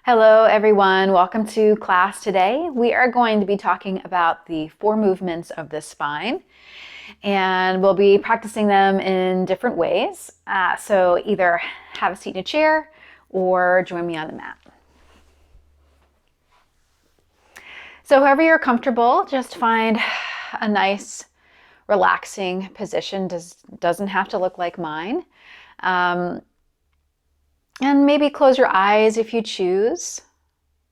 Hello everyone, welcome to class today. We are going to be talking about the 4 movements of the spine, and we'll be practicing them in different ways. So either have a seat in a chair or join me on the mat. So however you're comfortable, just find a nice relaxing position. Doesn't have to look like mine. And maybe close your eyes if you choose.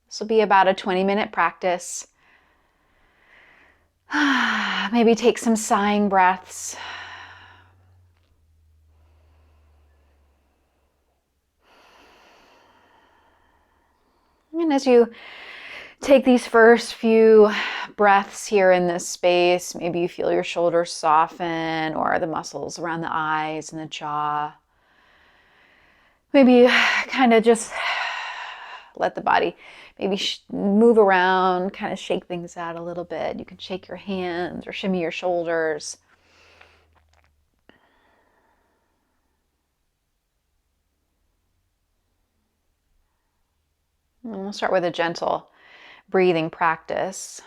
This will be about a 20-minute practice. Maybe take some sighing breaths. And as you take these first few breaths here in this space, maybe you feel your shoulders soften or the muscles around the eyes and the jaw. Maybe kind of just let the body maybe move around, kind of shake things out a little bit. You can shake your hands or shimmy your shoulders. And we'll start with a gentle breathing practice.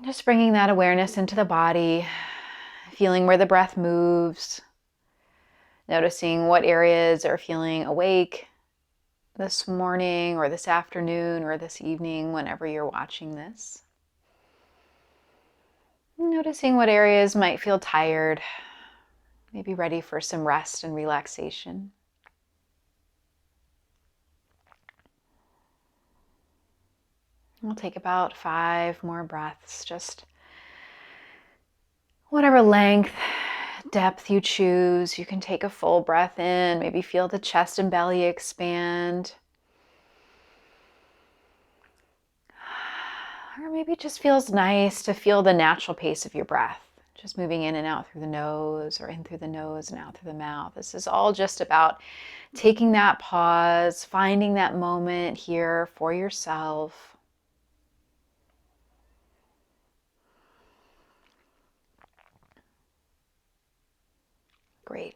Just bringing that awareness into the body, feeling where the breath moves, noticing what areas are feeling awake this morning or this afternoon or this evening, whenever you're watching this. Noticing what areas might feel tired, maybe ready for some rest and relaxation. We'll take about 5 more breaths, just whatever length, depth you choose. You can take a full breath in, maybe feel the chest and belly expand. Or maybe it just feels nice to feel the natural pace of your breath, just moving in and out through the nose, or in through the nose and out through the mouth. This is all just about taking that pause, finding that moment here for yourself. Great.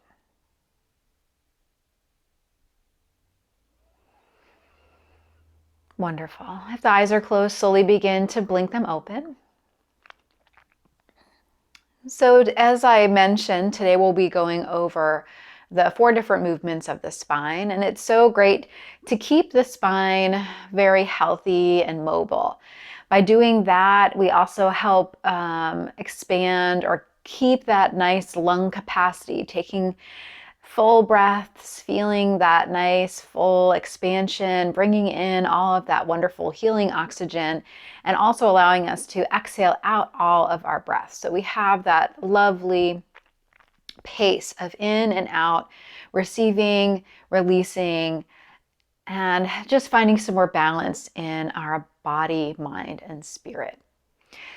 Wonderful. If the eyes are closed, slowly begin to blink them open. So as I mentioned, today we'll be going over the 4 different movements of the spine, and it's so great to keep the spine very healthy and mobile. By doing that, we also help expand or keep that nice lung capacity, taking full breaths, feeling that nice full expansion, bringing in all of that wonderful healing oxygen, and also allowing us to exhale out all of our breaths. So we have that lovely pace of in and out, receiving, releasing, and just finding some more balance in our body, mind, and spirit.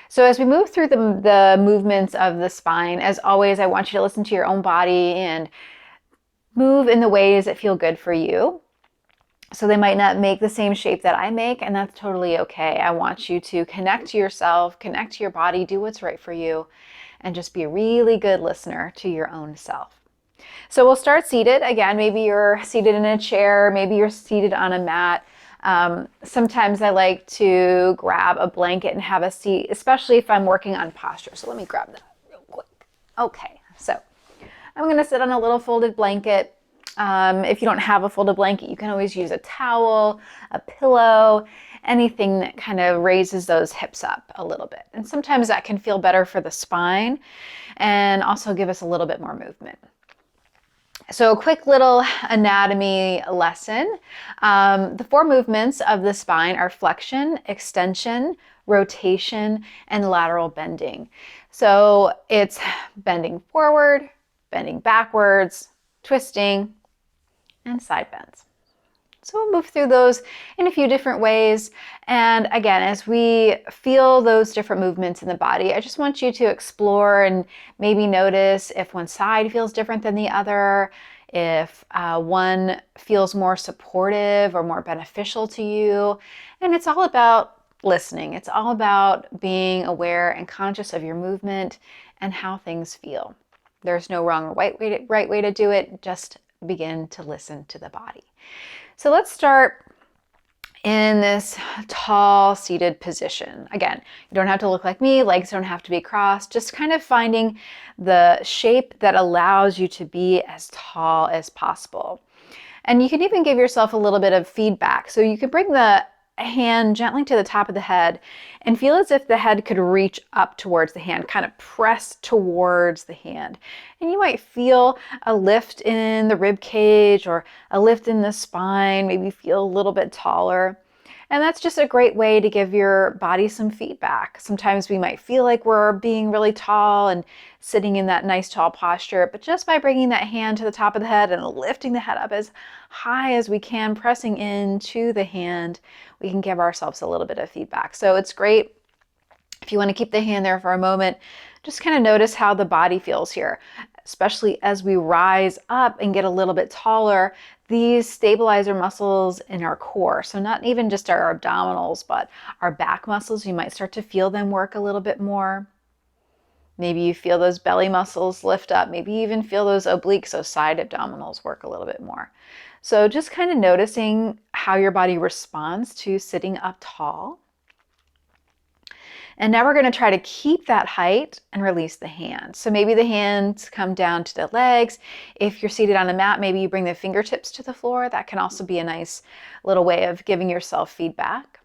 So as we move through the movements of the spine, as always, I want you to listen to your own body and move in the ways that feel good for you. So they might not make the same shape that I make, and that's totally okay. I want you to connect to yourself, connect to your body, do what's right for you, and just be a really good listener to your own self. So we'll start seated. Again, maybe you're seated in a chair, maybe you're seated on a mat. Sometimes I like to grab a blanket and have a seat, especially if I'm working on posture. So let me grab that real quick. Okay, so I'm going to sit on a little folded blanket. If you don't have a folded blanket, you can always use a towel, a pillow, anything that kind of raises those hips up a little bit. And sometimes that can feel better for the spine and also give us a little bit more movement. So a quick little anatomy lesson. The 4 movements of the spine are flexion, extension, rotation, and lateral bending. So it's bending forward, bending backwards, twisting, and side bends. So we'll move through those in a few different ways. And again, as we feel those different movements in the body, I just want you to explore and maybe notice if one side feels different than the other, if one feels more supportive or more beneficial to you. And it's all about listening. It's all about being aware and conscious of your movement and how things feel. There's no wrong or right way to do it. Just begin to listen to the body. So let's start in this tall seated position. Again, you don't have to look like me, legs don't have to be crossed, just kind of finding the shape that allows you to be as tall as possible. And you can even give yourself a little bit of feedback. So you can bring the hand gently to the top of the head and feel as if the head could reach up towards the hand, kind of press towards the hand. And you might feel a lift in the rib cage or a lift in the spine, maybe feel a little bit taller. And that's just a great way to give your body some feedback. Sometimes we might feel like we're being really tall and sitting in that nice tall posture, but just by bringing that hand to the top of the head and lifting the head up as high as we can, pressing into the hand, we can give ourselves a little bit of feedback. So it's great if you want to keep the hand there for a moment, just kind of notice how the body feels here, especially as we rise up and get a little bit taller. These stabilizer muscles in our core, so not even just our abdominals, but our back muscles, you might start to feel them work a little bit more. Maybe you feel those belly muscles lift up. Maybe you even feel those obliques, those side abdominals work a little bit more. So just kind of noticing how your body responds to sitting up tall. And now we're going to try to keep that height and release the hands. So maybe the hands come down to the legs. If you're seated on a mat, maybe you bring the fingertips to the floor. That can also be a nice little way of giving yourself feedback.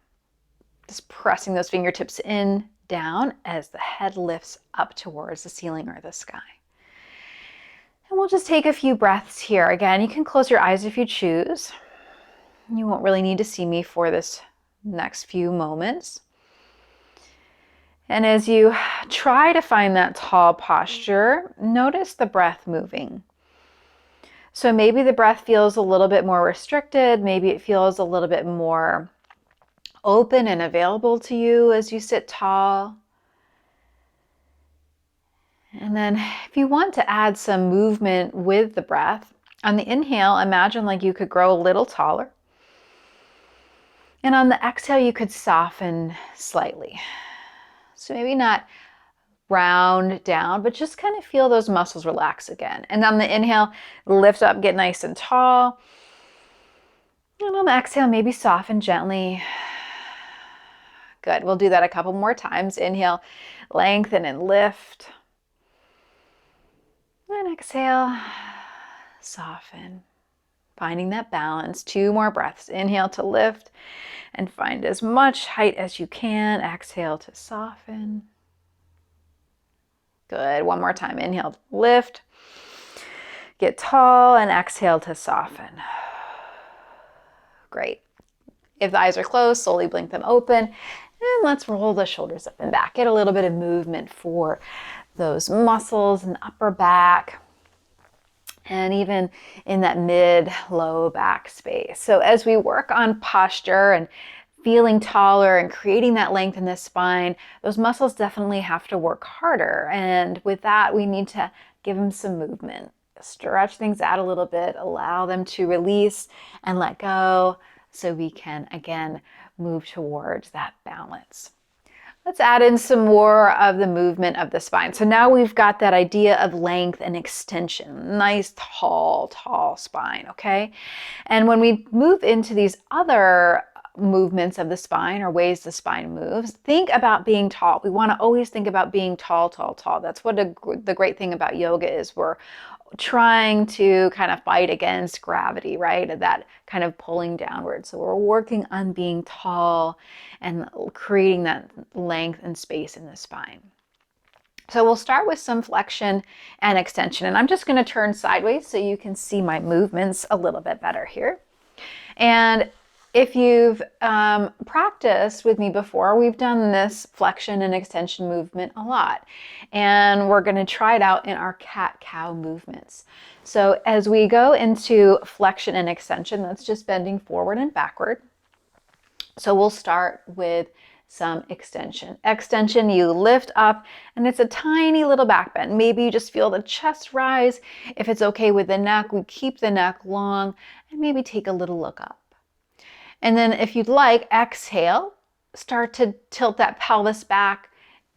Just pressing those fingertips in, down as the head lifts up towards the ceiling or the sky. And we'll just take a few breaths here. Again, you can close your eyes if you choose. You won't really need to see me for this next few moments. And as you try to find that tall posture, notice the breath moving. So maybe the breath feels a little bit more restricted. Maybe it feels a little bit more open and available to you as you sit tall. And then if you want to add some movement with the breath, on the inhale, imagine like you could grow a little taller. And on the exhale, you could soften slightly. So maybe not round down, but just kind of feel those muscles relax again. And on the inhale, lift up, get nice and tall. And on the exhale, maybe soften gently. Good. We'll do that a couple more times. Inhale, lengthen and lift. And exhale, soften. Finding that balance. 2 more breaths. Inhale to lift and find as much height as you can. Exhale to soften. Good. One more time. Inhale to lift. Get tall and exhale to soften. Great. If the eyes are closed, slowly blink them open. And let's roll the shoulders up and back. Get a little bit of movement for those muscles in the upper back. And even in that mid-low back space. So as we work on posture and feeling taller and creating that length in the spine, those muscles definitely have to work harder. And with that, we need to give them some movement. Stretch things out a little bit, allow them to release and let go so we can, again, move towards that balance. Let's add in some more of the movement of the spine. So now we've got that idea of length and extension. Nice, tall spine, okay? And when we move into these other movements of the spine or ways the spine moves, think about being tall. We want to always think about being tall. That's what the great thing about yoga is. We're trying to kind of fight against gravity, right? That kind of pulling downward. So we're working on being tall and creating that length and space in the spine. So we'll start with some flexion and extension. And I'm just going to turn sideways so you can see my movements a little bit better here. And if you've practiced with me before, we've done this flexion and extension movement a lot. And we're going to try it out in our cat-cow movements. So as we go into flexion and extension, that's just bending forward and backward. So we'll start with some extension. Extension, you lift up, and it's a tiny little back bend. Maybe you just feel the chest rise. If it's okay with the neck, we keep the neck long, and maybe take a little look up. And then if you'd like, exhale, start to tilt that pelvis back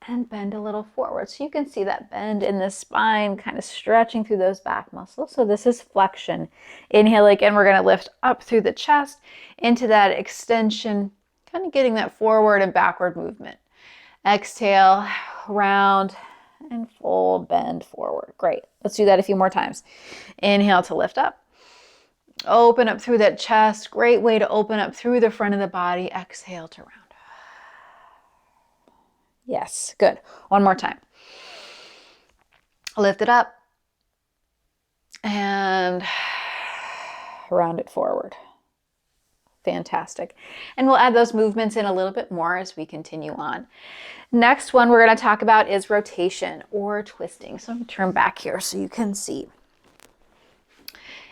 and bend a little forward. So you can see that bend in the spine, kind of stretching through those back muscles. So this is flexion. Inhale again, we're going to lift up through the chest into that extension, kind of getting that forward and backward movement. Exhale, round and fold, bend forward. Great. Let's do that a few more times. Inhale to lift up. Open up through that chest. Great way to open up through the front of the body. Exhale to round. Yes, good. One more time. Lift it up and round it forward. Fantastic. And we'll add those movements in a little bit more as we continue on. Next one we're going to talk about is rotation or twisting. So I'm going to turn back here so you can see.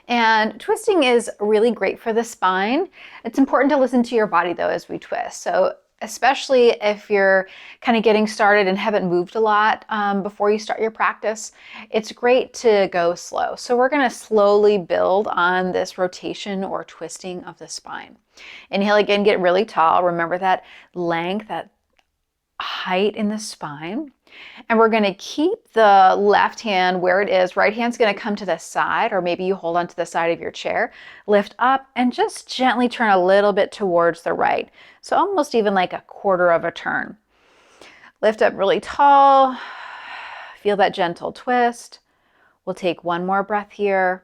And twisting is really great for the spine. It's important to listen to your body though as we twist. So especially if you're kind of getting started and haven't moved a lot before you start your practice, it's great to go slow. So we're going to slowly build on this rotation or twisting of the spine. Inhale again, get really tall. Remember that length, that height in the spine. And we're going to keep the left hand where it is. Right hand's going to come to the side, or maybe you hold onto the side of your chair. Lift up and just gently turn a little bit towards the right. So almost even like a quarter of a turn. Lift up really tall. Feel that gentle twist. We'll take one more breath here.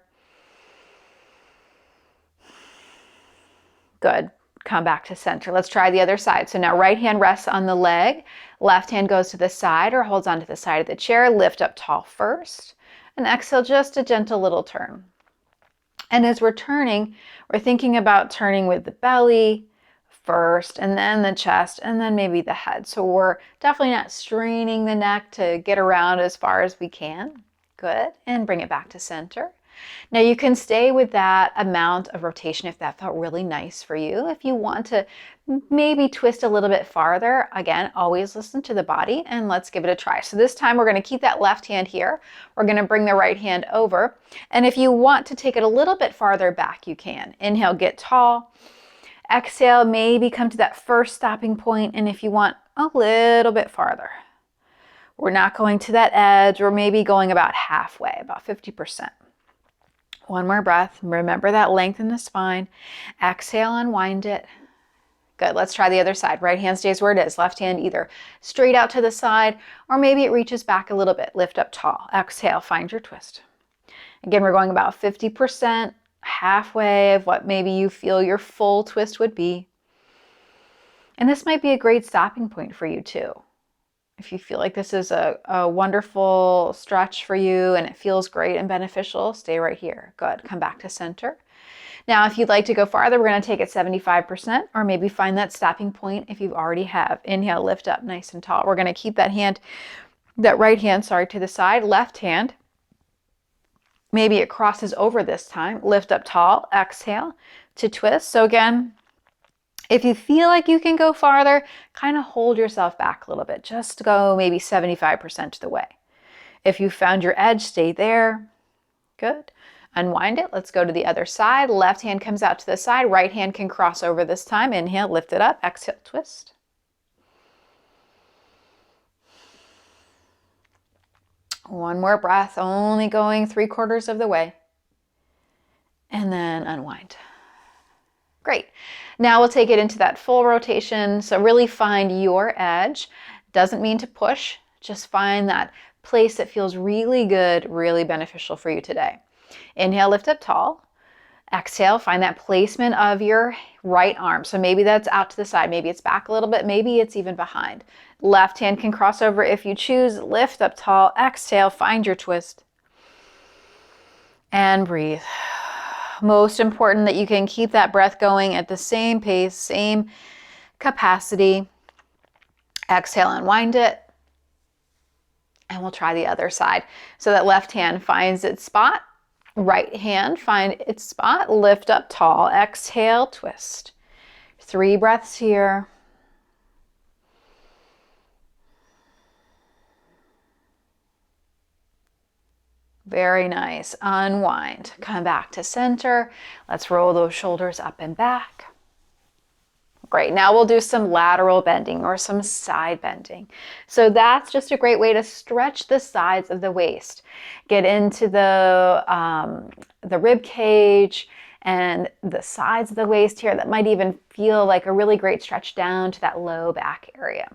Good. Come back to center. Let's try the other side. So now right hand rests on the leg. Left hand goes to the side or holds onto the side of the chair. Lift up tall first. And exhale, just a gentle little turn. And as we're turning, we're thinking about turning with the belly first, and then the chest, and then maybe the head. So we're definitely not straining the neck to get around as far as we can. Good. And bring it back to center. Now you can stay with that amount of rotation if that felt really nice for you. If you want to maybe twist a little bit farther, again, always listen to the body and let's give it a try. So this time we're going to keep that left hand here. We're going to bring the right hand over. And if you want to take it a little bit farther back, you can. Inhale, get tall. Exhale, maybe come to that first stopping point. And if you want a little bit farther, we're not going to that edge. We're maybe going about halfway, about 50%. One more breath. Remember that length in the spine. Exhale, unwind it. Good. Let's try the other side. Right hand stays where it is. Left hand either straight out to the side or maybe it reaches back a little bit. Lift up tall. Exhale, find your twist. Again, we're going about 50%, halfway of what maybe you feel your full twist would be. And this might be a great stopping point for you too. If you feel like this is a wonderful stretch for you and it feels great and beneficial, stay right here. Good. Come back to center. Now, if you'd like to go farther, we're going to take it 75% or maybe find that stopping point if you already have. Inhale, lift up nice and tall. We're going to keep that hand, that right hand, to the side. Left hand, maybe it crosses over this time. Lift up tall. Exhale to twist. So again, if you feel like you can go farther, kind of hold yourself back a little bit. Just go maybe 75% of the way. If you found your edge, stay there. Good. Unwind it. Let's go to the other side. Left hand comes out to the side. Right hand can cross over this time. Inhale, lift it up. Exhale, twist. One more breath, only going 3/4 of the way. And then unwind. Great. Now we'll take it into that full rotation. So really find your edge. Doesn't mean to push, just find that place that feels really good, really beneficial for you today. Inhale, lift up tall. Exhale, find that placement of your right arm. So maybe that's out to the side, maybe it's back a little bit, maybe it's even behind. Left hand can cross over if you choose. Lift up tall. Exhale, find your twist. And breathe. Most important that you can keep that breath going at the same pace, same capacity. Exhale, unwind it. And we'll try the other side. So that left hand finds its spot. Right hand find its spot. Lift up tall. Exhale, twist. 3 breaths here. Very nice. Unwind. Come back to center. Let's roll those shoulders up and back. Great. Now we'll do some lateral bending or some side bending. So that's just a great way to stretch the sides of the waist. Get into the rib cage and the sides of the waist here. That might even feel like a really great stretch down to that low back area.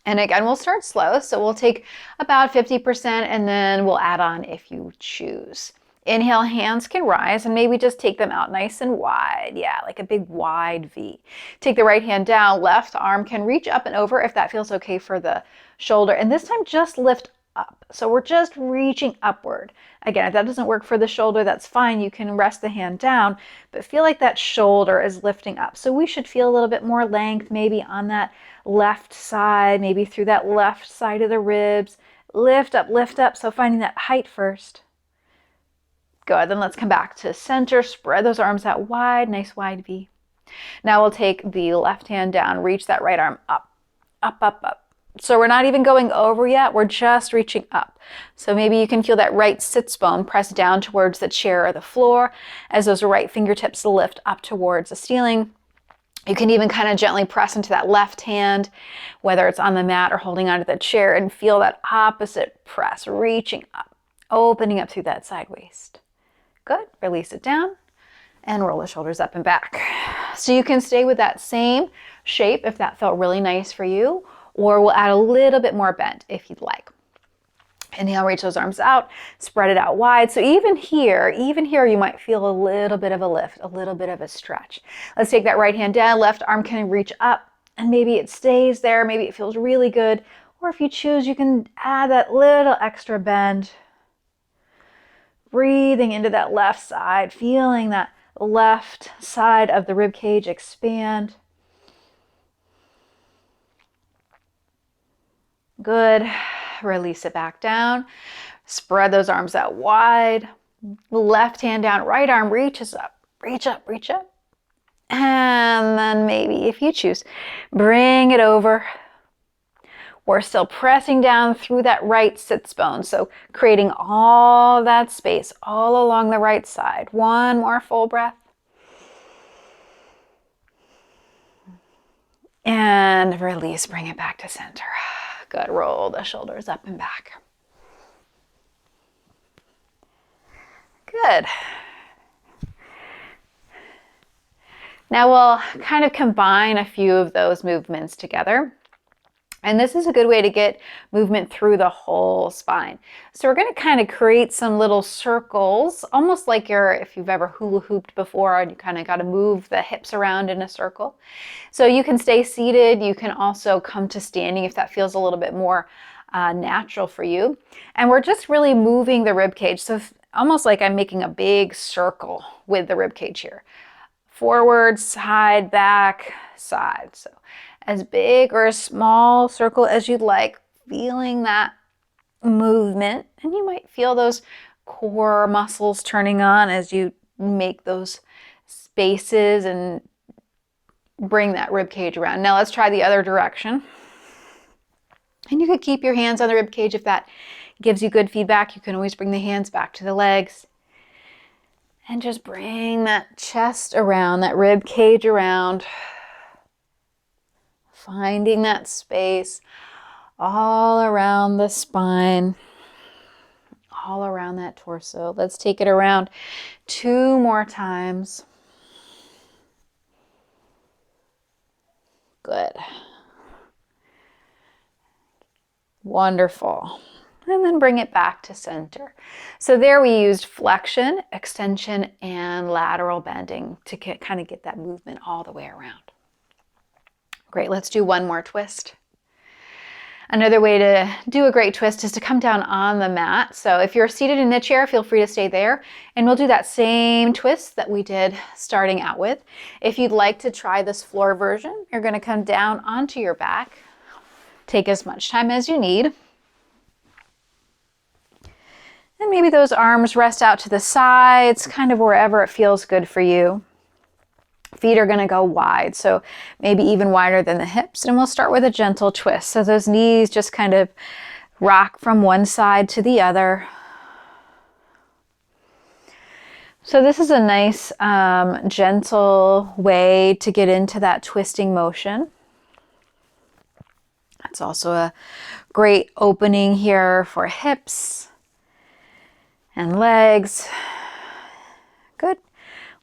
And again, we'll start slow. So we'll take about 50% and then we'll add on if you choose. Inhale, hands can rise and maybe just take them out nice and wide. Yeah, like a big wide V. Take the right hand down, left arm can reach up and over if that feels okay for the shoulder. And this time just lift up. So we're just reaching upward. Again, if that doesn't work for the shoulder, that's fine. You can rest the hand down, but feel like that shoulder is lifting up. So we should feel a little bit more length maybe on that left side, maybe through that left side of the ribs. Lift up, lift up. So finding that height first. Good, then let's come back to center, spread those arms out wide, nice wide V. Now we'll take the left hand down, reach that right arm up, up, up, up. So we're not even going over yet, we're just reaching up. So maybe you can feel that right sits bone press down towards the chair or the floor as those right fingertips lift up towards the ceiling. You can even kind of gently press into that left hand, whether it's on the mat or holding onto the chair, and feel that opposite press, reaching up, opening up through that side waist. Good, release it down and roll the shoulders up and back. So you can stay with that same shape if that felt really nice for you, or we'll add a little bit more bend if you'd like. Inhale, reach those arms out, spread it out wide. So even here you might feel a little bit of a lift, a little bit of a stretch. Let's take that right hand down, left arm can reach up and maybe it stays there, maybe it feels really good. Or if you choose, you can add that little extra bend. Breathing into that left side, feeling that left side of the rib cage expand. Good. Release it back down. Spread those arms out wide. Left hand down, right arm reaches up. Reach up, reach up. And then maybe, if you choose, bring it over. We're still pressing down through that right sits bone. So creating all that space all along the right side. One more full breath. And release, bring it back to center. Good, roll the shoulders up and back. Good. Now we'll kind of combine a few of those movements together. And this is a good way to get movement through the whole spine. So we're going to kind of create some little circles, almost like if you've ever hula hooped before and you kind of got to move the hips around in a circle. So you can stay seated. You can also come to standing if that feels a little bit more natural for you. And we're just really moving the rib cage. So almost like I'm making a big circle with the rib cage here. Forward, side, back, side. So as big or a small circle as you'd like, feeling that movement. And you might feel those core muscles turning on as you make those spaces and bring that rib cage around. Now let's try the other direction. And you could keep your hands on the rib cage if that gives you good feedback. You can always bring the hands back to the legs. And just bring that chest around, that rib cage around. Finding that space all around the spine, all around that torso. Let's take it around 2 more times. Good. Wonderful. And then bring it back to center. So there we used flexion, extension, and lateral bending to kind of get that movement all the way around. Great, let's do one more twist. Another way to do a great twist is to come down on the mat. So if you're seated in a chair, feel free to stay there. And we'll do that same twist that we did starting out with. If you'd like to try this floor version, you're going to come down onto your back. Take as much time as you need. And maybe those arms rest out to the sides, kind of wherever it feels good for you. Feet are going to go wide, so maybe even wider than the hips. And we'll start with a gentle twist. So those knees just kind of rock from one side to the other. So this is a nice, gentle way to get into that twisting motion. It's also a great opening here for hips and legs. Good.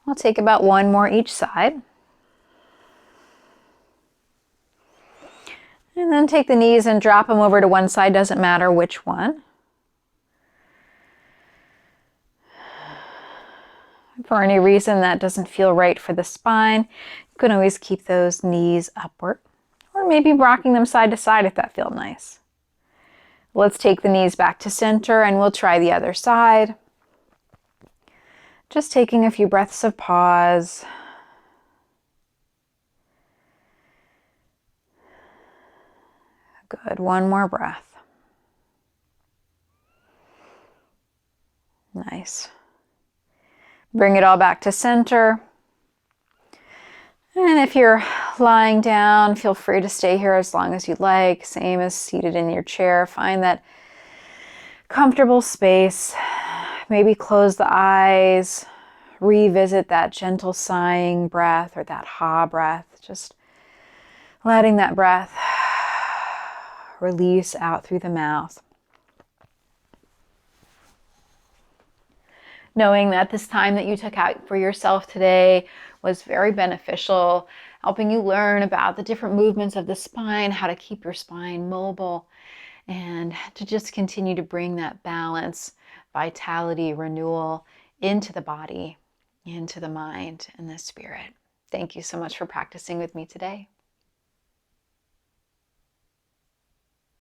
We'll take about one more each side. And then take the knees and drop them over to one side, doesn't matter which one. If for any reason that doesn't feel right for the spine, you can always keep those knees upward, or maybe rocking them side to side if that feels nice. Let's take the knees back to center and we'll try the other side. Just taking a few breaths of pause. Good, one more breath. Nice. Bring it all back to center. And if you're lying down, feel free to stay here as long as you like. Same as seated in your chair. Find that comfortable space. Maybe close the eyes. Revisit that gentle sighing breath or that ha breath. Just letting that breath release out through the mouth. Knowing that this time that you took out for yourself today was very beneficial, helping you learn about the different movements of the spine, how to keep your spine mobile, and to just continue to bring that balance, vitality, renewal into the body, into the mind, and the spirit. Thank you so much for practicing with me today.